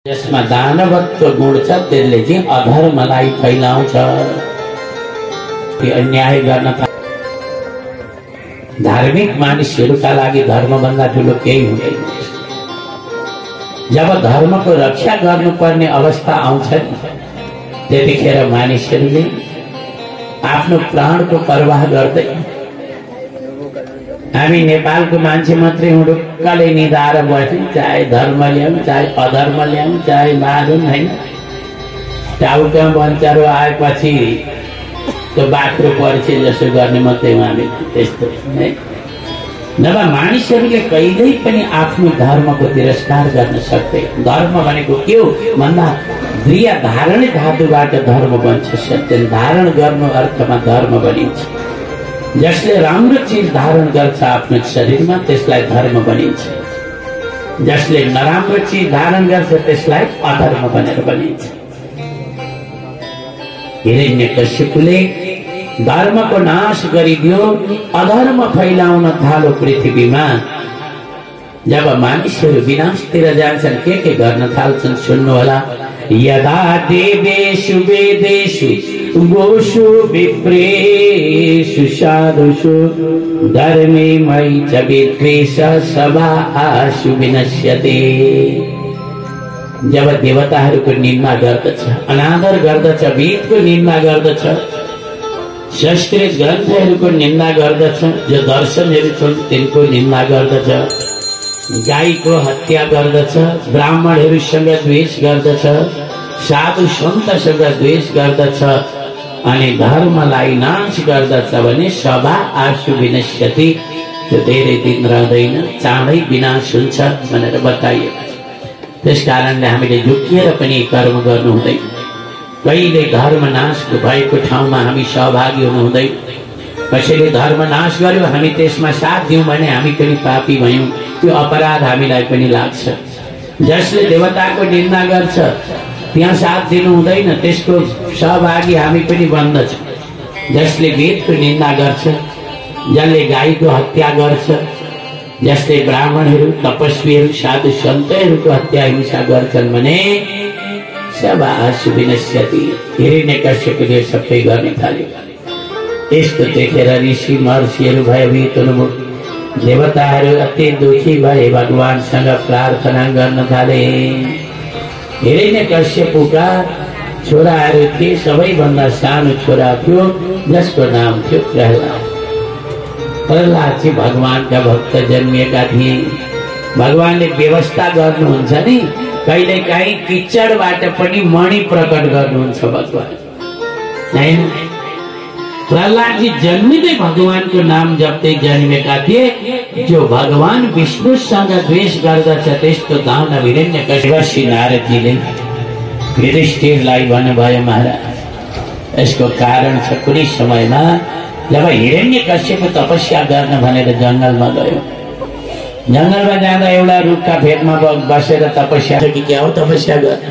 यसमा दानवत्व गुण छ, त्यसले चाहिँ अधर्मलाई फैलाउँछ। अन्याय गर्न धार्मिक मानिसहरूका लागि धर्मभन्दा ठुलो केही हुँदैन। जब धर्मको रक्षा गर्नुपर्ने अवस्था आउँछ त्यतिखेर मानिसहरूले आफ्नो प्राणको परवाह गर्दैन। हामी नेपालको मान्छे मात्रै हुडुक्कले निधाएर बस्यौं, चाहे धर्म ल्याउँ चाहे अधर्म ल्याउँ चाहे मारौँ, होइन। टाउका बन्चरो आएपछि त्यो बाख्रो पर्छ जसो गर्ने मात्रै हामी, त्यस्तो है। नभए मानिसहरूले कहिल्यै पनि आफ्नो धर्मको तिरस्कार गर्न सक्दैन। धर्म भनेको के हो भन्दा क्रिया धारण धातुबाट धर्म बन्छ। सत्य धारण गर्नु अर्थमा धर्म बनिन्छ। जसले राम्रो चीज धारण गर्छ आफ्नो शरीरमा त्यसलाई धर्म बनिन्छ। जसले नराम्रो चीज धारण गर्छ त्यसलाई अधर्म भनेर बनिन्छ। हिरण्यकश्यपले धर्मको नाश गरिदियो, अधर्म फैलाउन थालो पृथ्वीमा। जब मानिसहरू विनाशतिर जान्छन् के गर्न थाल्छन् सुन्नु होला। यदा देवेषु वेदेषु गोषु विप्रेषु साधुषु धर्मे मयि च विद्वेष सभासु विनश्यते। जब देवताहरूको निन्दा गर्दछ, अनादर गर्दछ, वेदको निन्दा गर्दछ, संस्कृत ग्रन्थहरूको निन्दा गर्दछ, जो दर्शनहरू छन् तिनको निन्दा गर्दछ, गाईको हत्या गर्दछ, ब्राह्मणहरूसँग द्वेष गर्दछ, साधु सन्तसँग द्वेष गर्दछ अनि धर्मलाई नाश गर्दछ भने सभा आशु विनश्यति, त्यो धेरै दिन रहँदैन, चाँडै विनाश हुन्छ भनेर बताइएको छ। त्यसकारणले हामीले झुकिएर पनि कर्म गर्नु हुँदैन। कहिले धर्म नाश भएको ठाउँमा हामी सहभागी हुनु हुँदैन। कसैले धर्म नाश गर्यो हामी त्यसमा साथ दियौँ भने हामी पनि पापी भयौँ, त्यो अपराध हामीलाई पनि लाग्छ। जसले देवताको निन्दा गर्छ त्यहाँ साथ दिनु हुँदैन, त्यसको सहभागी हामी पनि बन्दछौँ। जसले वेदको निन्दा गर्छ, जसले गाईको हत्या गर्छ, जसले ब्राह्मणहरू, तपस्वीहरू, साधु सन्तहरूको हत्या हिंसा गर्छन् भने सभासु विनश्यति। हिरण्यकश्यपले सबै गर्ने थाल्यो। यस्तो देखेर ऋषि महर्षिहरू भयभीत हुनुभयो। देवताहरू अति दुखी भए, भगवानसँग प्रार्थना गर्न थाले। हिरण्यकश्यपका छोराहरू थिए, सबैभन्दा सानो छोरा थियो जसको नाम थियो प्रहलाद। प्रहलाद चाहिँ भगवानका भक्त जन्मिएका थिए। भगवानले व्यवस्था गर्नुहुन्छ नि, कहिले काहीँ किचडबाट पनि मणि प्रकट गर्नुहुन्छ भगवान, हैन। प्रहलाद जी जन्मिँदै भगवानको नाम जप्दै जन्मेका थिए। जो भगवान विष्णुसँग द्वेष गर्दछ त्यस्तो दानव हिरण्यकश्यप नारदजीले युधिष्ठिरलाई भन्नुभयो, महाराज यसको कारण छ। कुनै समयमा जब हिरण्यकश्यप तपस्या गर्न भनेर जंगलमा गयो, जंगलमा जाँदा एउटा रुखका फेदमा बसेर तपस्या कि क्या हो तपस्या गर्न,